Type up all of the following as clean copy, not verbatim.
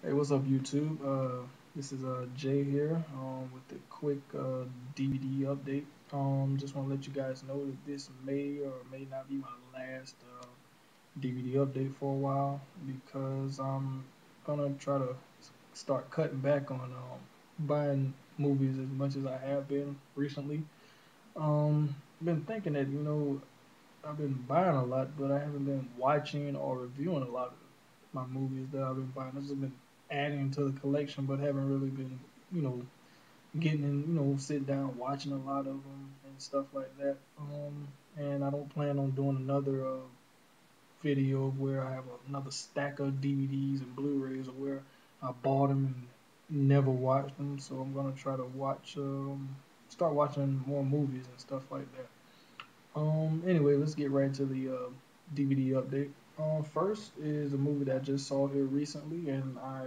Hey, what's up, YouTube? This is Jay here with a quick DVD update. Just want to let you guys know that this may or may not be my last DVD update for a while because I'm gonna try to start cutting back on buying movies as much as I have been recently. Been thinking that I've been buying a lot, but I haven't been watching or reviewing a lot of my movies that I've been buying. I've just been adding to the collection, but haven't really been, you know, getting in, sit down watching a lot of them and stuff like that. And I don't plan on doing another video of where I have another stack of DVDs and Blu-rays of where I bought them and never watched them. So I'm gonna try to start watching more movies and stuff like that. Anyway, let's get right to the DVD update. First is a movie that I just saw here recently, and I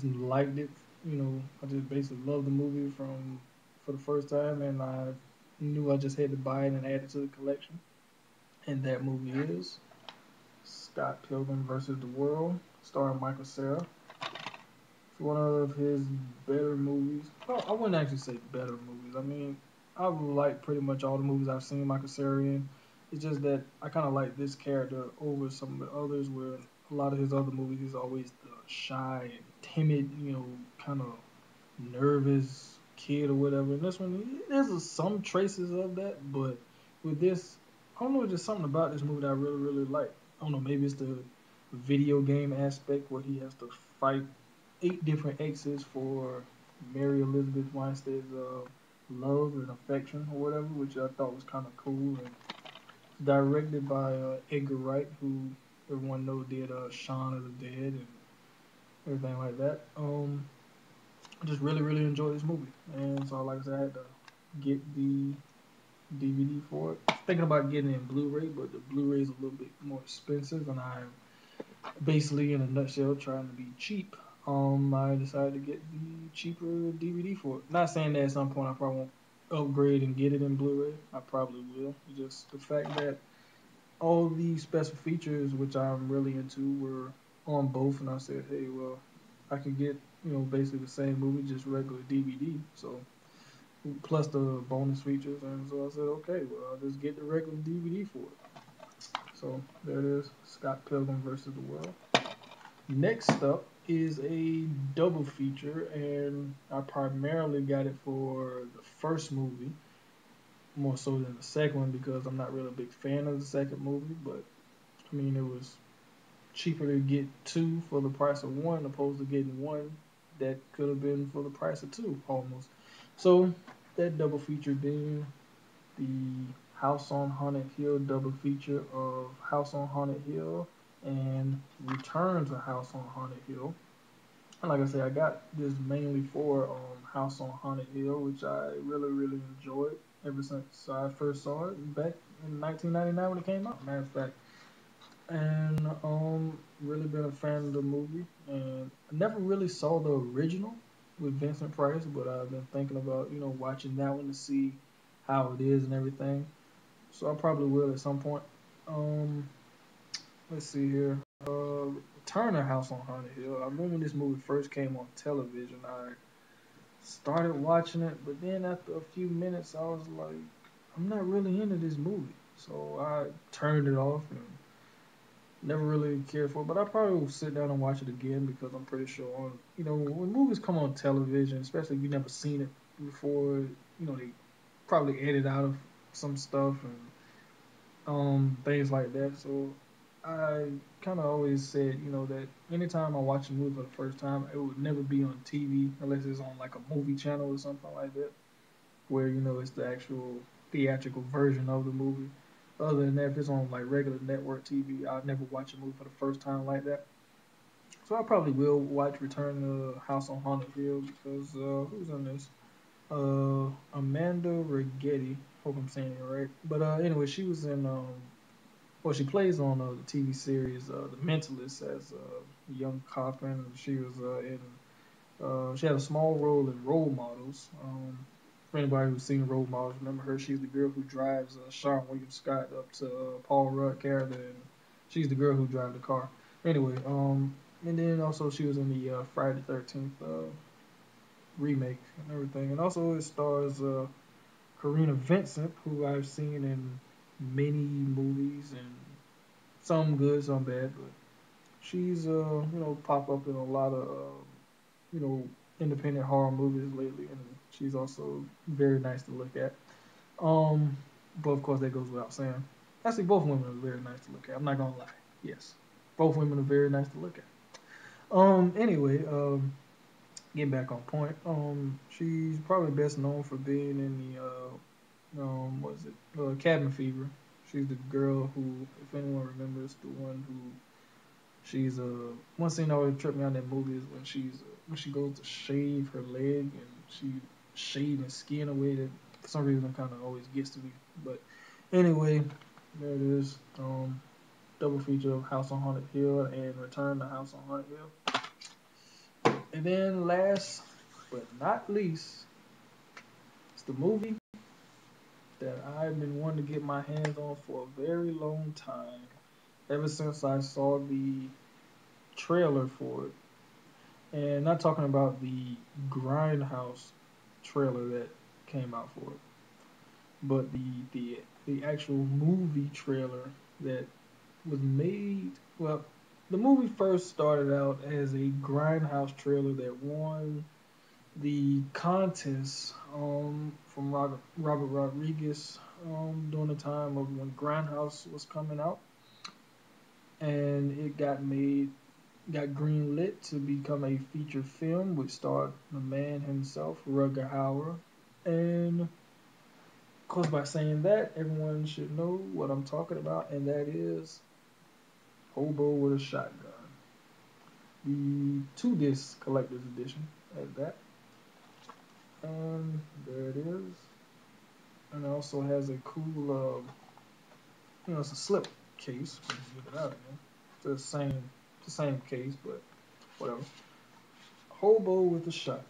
liked it. I just basically loved the movie from for the first time, and I knew I just had to buy it and add it to the collection. And that movie is Scott Pilgrim versus the World, starring Michael Cera. It's one of his better movies. Well, I wouldn't actually say better movies. I mean, I like pretty much all the movies I've seen Michael Cera in. It's just that I kind of like this character over some of the others, where a lot of his other movies he's always the shy and timid, kind of nervous kid or whatever. And this one, there's some traces of that, but with this, I don't know, just something about this movie that I really, really like. I don't know, maybe it's the video game aspect where he has to fight 8 different exes for Mary Elizabeth Winstead's love and affection or whatever, which I thought was kind of cool. And directed by Edgar Wright, who everyone knows did Shaun of the Dead and everything like that. I just really, really enjoyed this movie, and so like I said, I had to get the DVD for it. Thinking about getting it in Blu-ray, but the Blu-ray is a little bit more expensive, and I'm basically, in a nutshell, trying to be cheap. I decided to get the cheaper DVD for it. Not saying that at some point I probably won't upgrade and get it in Blu-ray. I probably will. Just the fact that all the special features, which I'm really into, were on both, and I said, hey, well, I can get basically the same movie, just regular DVD. So plus the bonus features, and so I said, okay, well, I'll just get the regular DVD for it. So there it is, Scott Pilgrim versus the World. Next up is a double feature, and I primarily got it for the first movie, more so than the second one, because I'm not really a big fan of the second movie. But I mean, it was cheaper to get two for the price of one, opposed to getting one that could have been for the price of two almost. So that double feature being the House on Haunted Hill double feature of House on Haunted Hill and Return to House on Haunted Hill. And like I said, I got this mainly for House on Haunted Hill, which I really, really enjoyed ever since I first saw it back in 1999 when it came out. Matter of fact, and really been a fan of the movie. And I never really saw the original with Vincent Price, but I've been thinking about watching that one to see how it is and everything. So I probably will at some point. Um, let's see here. Turner House on Haunted Hill. I remember when this movie first came on television. I started watching it, but then after a few minutes, I was like, I'm not really into this movie. So I turned it off and never really cared for it. But I probably will sit down and watch it again because I'm pretty sure when movies come on television, especially if you've never seen it before, they probably edit out of some stuff and things like that. So I kind of always said, that anytime I watch a movie for the first time, it would never be on TV unless it's on like a movie channel or something like that, where it's the actual theatrical version of the movie. Other than that, if it's on like regular network TV, I'd never watch a movie for the first time like that. So I probably will watch Return to House on Haunted Hill because who's in this? Amanda Rigetti. Hope I'm saying it right. But anyway, she was in well, she plays on the TV series The Mentalist as a young cop, and she was in. She had a small role in Role Models. For anybody who's seen Role Models, remember her? She's the girl who drives Sean William Scott up to Paul Rudd character, and she's the girl who drives the car. Anyway, And then also she was in the Friday the 13th remake and everything. And also it stars Karina Vincent, who I've seen in many movies and some good, some bad, but she's pop up in a lot of you know independent horror movies lately, and she's also very nice to look at. Um, but of course that goes without saying. Actually, both women are very nice to look at. I'm not gonna lie. Yes, both women are very nice to look at. Anyway, getting back on point. She's probably best known for being in the what is it? Cabin Fever. She's the girl who, if anyone remembers, the one who she's one scene that always tripped me out in that movie is when she goes to shave her leg and she shaving skin away that for some reason kind of always gets to me. But anyway, there it is. Double feature of House on Haunted Hill and Return to House on Haunted Hill. And then last but not least, it's the movie that I've been wanting to get my hands on for a very long time. Ever since I saw the trailer for it. And not talking about the Grindhouse trailer that came out for it, but the actual movie trailer that was made. Well, the movie first started out as a Grindhouse trailer that won the contest from Robert Rodriguez during the time of when Grindhouse was coming out, and it got greenlit to become a feature film which starred the man himself, Rutger Hauer. And of course, by saying that, everyone should know what I'm talking about, and that is Hobo with a Shotgun. The two disc collector's edition at that. And there it is. And it also has a cool, it's a slip case. Let's get it out again. It's the same case, but whatever. Hobo with a Shotgun.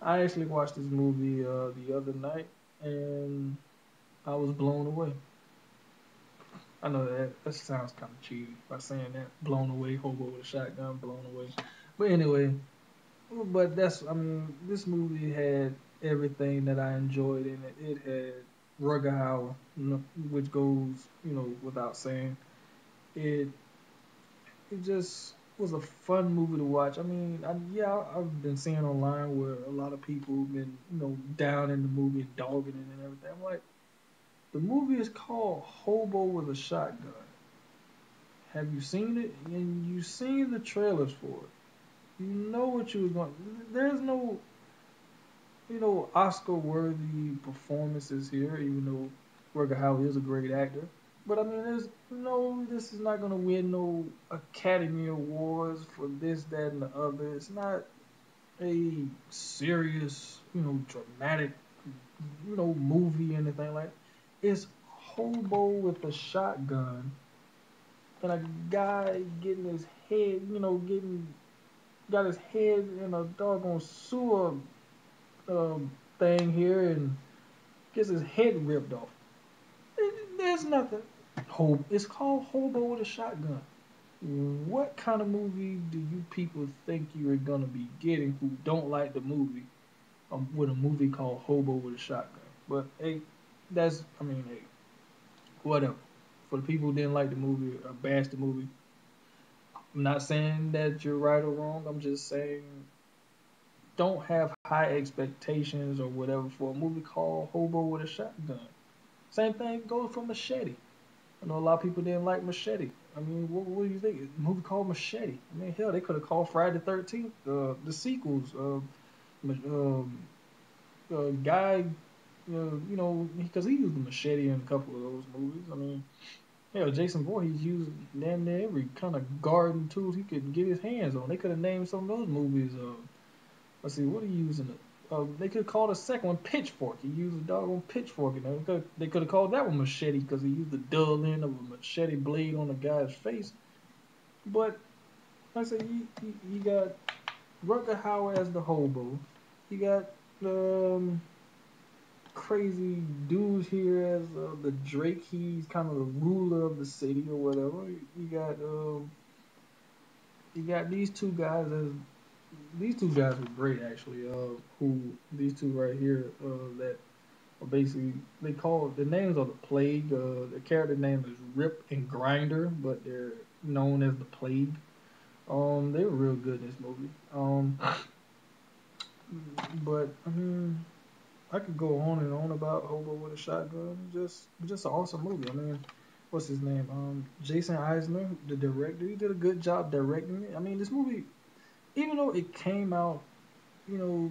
I actually watched this movie the other night, and I was blown away. I know that sounds kind of cheesy by saying that. Blown away, hobo with a shotgun, blown away. But anyway, this movie had everything that I enjoyed in it. It had Rutger Hauer, which goes, without saying. It it just was a fun movie to watch. I mean, I've been seeing online where a lot of people have been, down in the movie and dogging it and everything. I'm like, the movie is called Hobo with a Shotgun. Have you seen it? And you seen the trailers for it. You know what you was going. There's no, Oscar-worthy performances here, even though Rutger Hauer is a great actor. But I mean, there's no. This is not gonna win no Academy Awards for this, that, and the other. It's not a serious, dramatic, movie or anything like that. It's Hobo with a Shotgun and a guy getting his head, got his head in a doggone sewer thing here and gets his head ripped off. There's nothing. It's called Hobo with a Shotgun. What kind of movie do you people think you are gonna be getting who don't like the movie with a movie called Hobo with a Shotgun? But hey, hey, whatever. For the people who didn't like the movie or bashed the movie, I'm not saying that you're right or wrong. I'm just saying don't have high expectations or whatever for a movie called Hobo with a Shotgun. Same thing goes for Machete. I know a lot of people didn't like Machete. I mean, what do you think? A movie called Machete. I mean, hell, they could have called Friday the 13th the sequels. Guy, because he used the machete in a couple of those movies. I mean, hell, Jason Voorhees used damn near every kind of garden tools he could get his hands on. They could have named some of those movies. Let's see, what are you using? They could have called a second one Pitchfork. He used a doggone pitchfork in there. They could have called that one Machete because he used the dull end of a machete blade on the guy's face. But like I said, you got Rutger Hauer as the hobo. You got crazy dude here as the Drake. He's kind of the ruler of the city or whatever. You got you got these two guys. These two guys were great actually. Who these two right here? That are basically they call the names of the Plague. The character name is Rip and Grinder, but they're known as the Plague. They were real good in this movie. But I mean, I could go on and on about Hobo with a Shotgun. Just an awesome movie. I mean, what's his name? Jason Eisner, the director. He did a good job directing it. I mean, this movie, even though it came out, you know,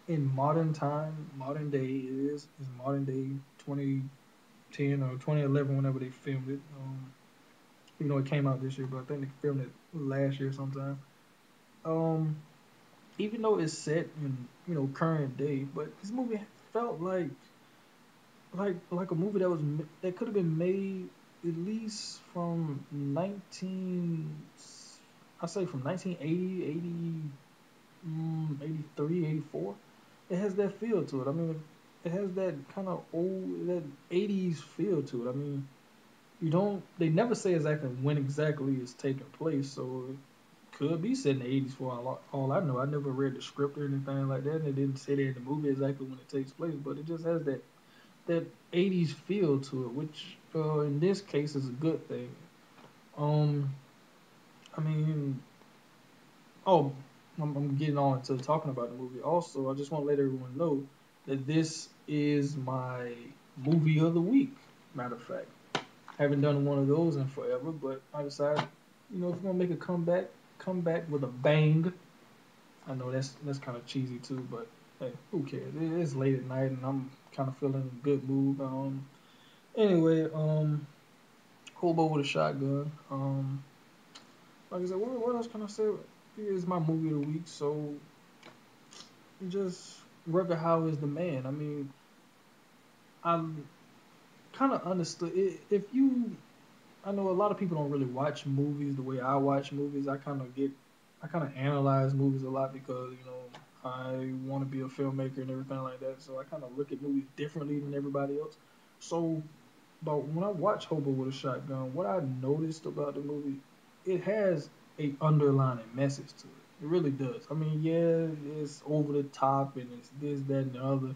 in modern time, modern day, is modern day 2010 or 2011, whenever they filmed it. Even though it came out this year, but I think they filmed it last year sometime. Um, Even though it's set in current day, but this movie felt like a movie that could have been made at least from 1980, 83, 84. It has that feel to it. I mean, it has that kind of old, that 80s feel to it. I mean, they never say exactly when exactly it's taking place, so it could be set in the 80s for all I know. I never read the script or anything like that, and it didn't say there in the movie exactly when it takes place, but it just has that 80s feel to it, which in this case is a good thing. Um, I mean, oh, I'm getting on to talking about the movie. Also, I just want to let everyone know that this is my movie of the week. Matter of fact, haven't done one of those in forever, but I decided, if you're gonna make a comeback, come back with a bang. I know that's kind of cheesy too, but hey, who cares? It's late at night, and I'm kind of feeling a good mood. Anyway, Hobo with a Shotgun. Like I said, what else can I say? Here's my movie of the week. So just Rutger Hauer is the man. I mean, I kind of understood it. I know a lot of people don't really watch movies the way I watch movies. I kind of analyze movies a lot because I want to be a filmmaker and everything like that. So I kind of look at movies differently than everybody else. So, but when I watch Hobo with a Shotgun, what I noticed about the movie, it has a underlying message to it. It really does. I mean, yeah, it's over the top and it's this, that, and the other.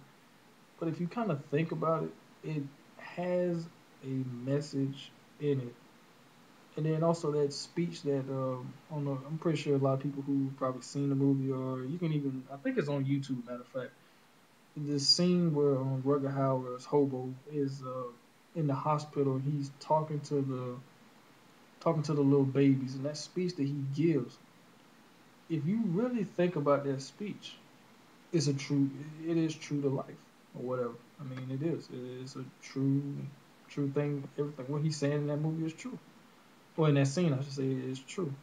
But if you kind of think about it, it has a message in it. And then also that speech that I don't know, I'm pretty sure a lot of people who probably seen the movie, or you can even, I think it's on YouTube. Matter of fact, the scene where Rutger Hauer's Hobo is in the hospital and he's talking to the little babies, and that speech that he gives. If you really think about that speech, it's a true. It is true to life or whatever. I mean, it is. It is a true thing. Everything what he's saying in that movie is true. Well, in that scene, I should say, it is true.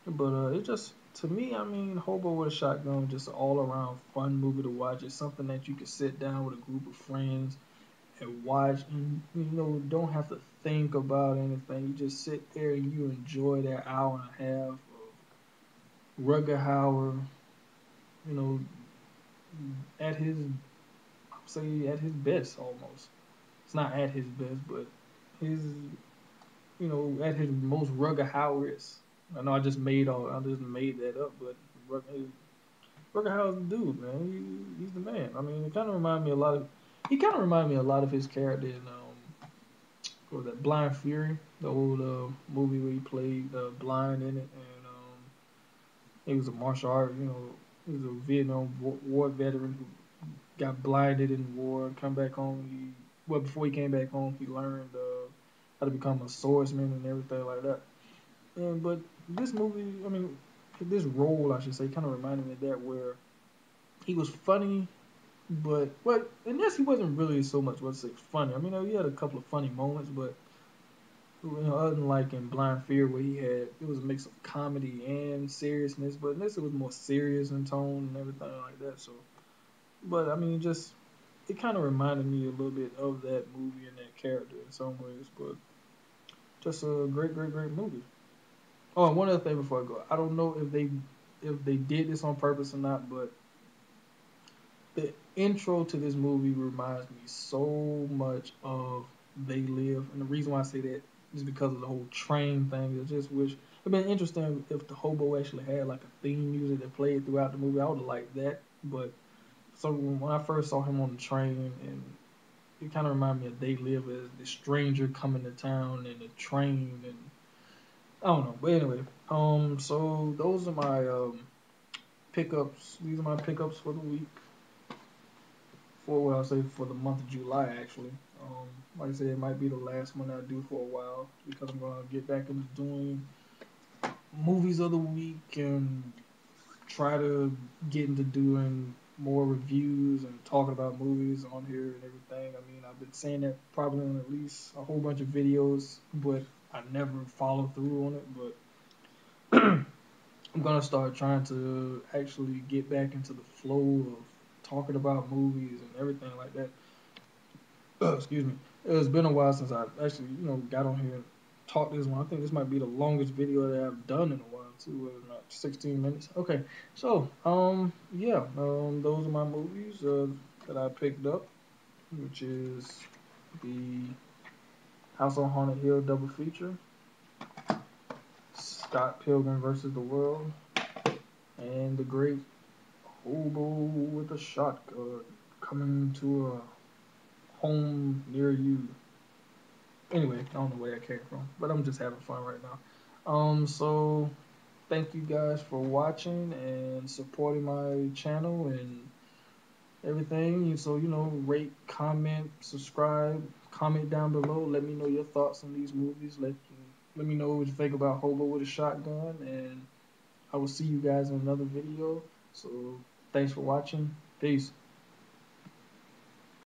But it just to me, I mean, Hobo with a Shotgun, just an all around fun movie to watch. It's something that you can sit down with a group of friends and watch, and don't have to think about anything. You just sit there and you enjoy that hour and a half of Rutger Hauer. You know, at his I'd say at his best almost. It's not at his best, but his at his most Rutger Hauer. I know I just made that up, but Rutger Hauer's the dude, man. He's the man. I mean, he kind of reminded me a lot of his character in what was that, Blind Fury, the old movie where he played blind in it, and he was a martial art, he was a Vietnam War veteran who got blinded in war and come back home. Before he came back home, he learned how to become a swordsman and everything like that. But this movie, I mean, this role, I should say, kind of reminded me of that, where he was funny, but in this he wasn't really so much what's say funny. I mean, he had a couple of funny moments, but other than like in Blind Fear where it was a mix of comedy and seriousness, but in this it was more serious in tone and everything like that. So, but I mean, just it kind of reminded me a little bit of that movie and that character in some ways, but just a great, great, great movie. Oh, and one other thing before I go, I don't know if they did this on purpose or not, but the intro to this movie reminds me so much of They Live, and the reason why I say that is because of the whole train thing. I just wish It'd been interesting if the hobo actually had like a theme music that played throughout the movie. I would have liked that. But so when I first saw him on the train, and it kind of reminded me of They Live as the stranger coming to town and the train, and I don't know. But anyway, so those are my pickups. These are my pickups for the week. For what I'll say for the month of July, actually. Like I said, it might be the last one I do for a while because I'm gonna get back into doing movies of the week and try to get into doing more reviews and talking about movies on here and everything. I mean, I've been saying that probably on at least a whole bunch of videos, but I never follow through on it. But I'm gonna start trying to actually get back into the flow of talking about movies and everything like that. Excuse me. It's been a while since I actually, got on here and talked this one. I think this might be the longest video that I've done in a while too. About 16 minutes. Okay, so yeah, those are my movies that I picked up, which is the House on Haunted Hill double feature, Scott Pilgrim versus the World, and The Great Hobo with a Shotgun coming to a home near you. Anyway, I don't know where that came from, but I'm just having fun right now. So thank you guys for watching and supporting my channel and everything. So rate, comment, subscribe, comment down below. Let me know your thoughts on these movies. Let me know what you think about Hobo with a Shotgun, and I will see you guys in another video. So thanks for watching. Peace.